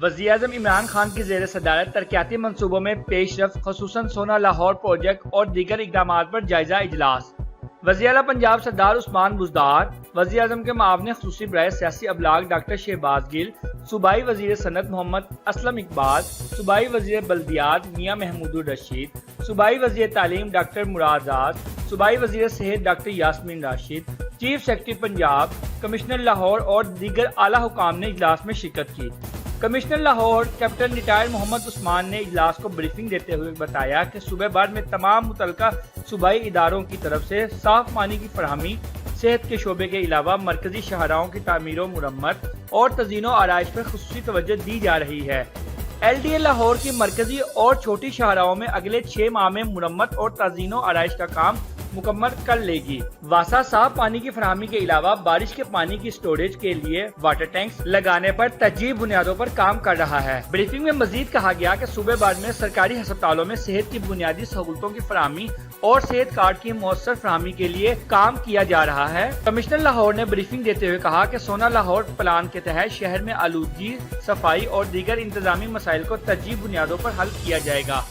وزیر اعظم عمران خان کی زیر صدارت ترقیاتی منصوبوں میں پیش رفت خصوصاً سونا لاہور پروجیکٹ اور دیگر اقدامات پر جائزہ اجلاس۔ وزیر اعلیٰ پنجاب سردار عثمان بزدار، وزیر اعظم کے معاون خصوصی برائے سیاسی ابلاغ ڈاکٹر شہباز گل، صوبائی وزیر صنعت محمد اسلم اقبال، صوبائی وزیر بلدیات میاں محمود الرشید، صوبائی وزیر تعلیم ڈاکٹر مراد راز، صوبائی وزیر صحت doctor Yasmin Rashid, chief secretary Punjab, commissioner Lahore اور دیگر اعلیٰ حکام نے اجلاس میں شرکت کی۔ Commissioner Lahore captain retire Muhammad Usman نے اجلاس کو بریفنگ دیتے ہوئے بتایا کہ صوبہ بھر میں تمام متعلقہ صوبائی اداروں کی طرف سے صاف پانی کی فراہمی، صحت کے شعبے کے علاوہ مرکزی شاہراہوں کی تعمیر و مرمت اور تزئین و آرائش پر خصوصی توجہ دی جا رہی ہے۔ ایل ڈی اے لاہور کی مرکزی اور چھوٹی شاہراہوں میں اگلے 6 ماہ میں مرمت اور تزئین و آرائش کا کام مکمل کر لے گی۔ واسا صاف پانی کی فراہمی کے علاوہ بارش کے پانی کی سٹوریج کے لیے واٹر ٹینکس لگانے پر ترجیحی بنیادوں پر کام کر رہا ہے۔ بریفنگ میں مزید کہا گیا کہ صوبے بھر میں سرکاری ہسپتالوں میں صحت کی بنیادی سہولتوں کی فراہمی اور صحت کارڈ کی مؤثر فراہمی کے لیے کام کیا جا رہا ہے۔ کمشنر لاہور نے بریفنگ دیتے ہوئے کہا کہ سونا لاہور پلان کے تحت شہر میں آلودگی، صفائی اور دیگر انتظامی مسائل کو ترجیحی بنیادوں پر حل کیا جائے گا۔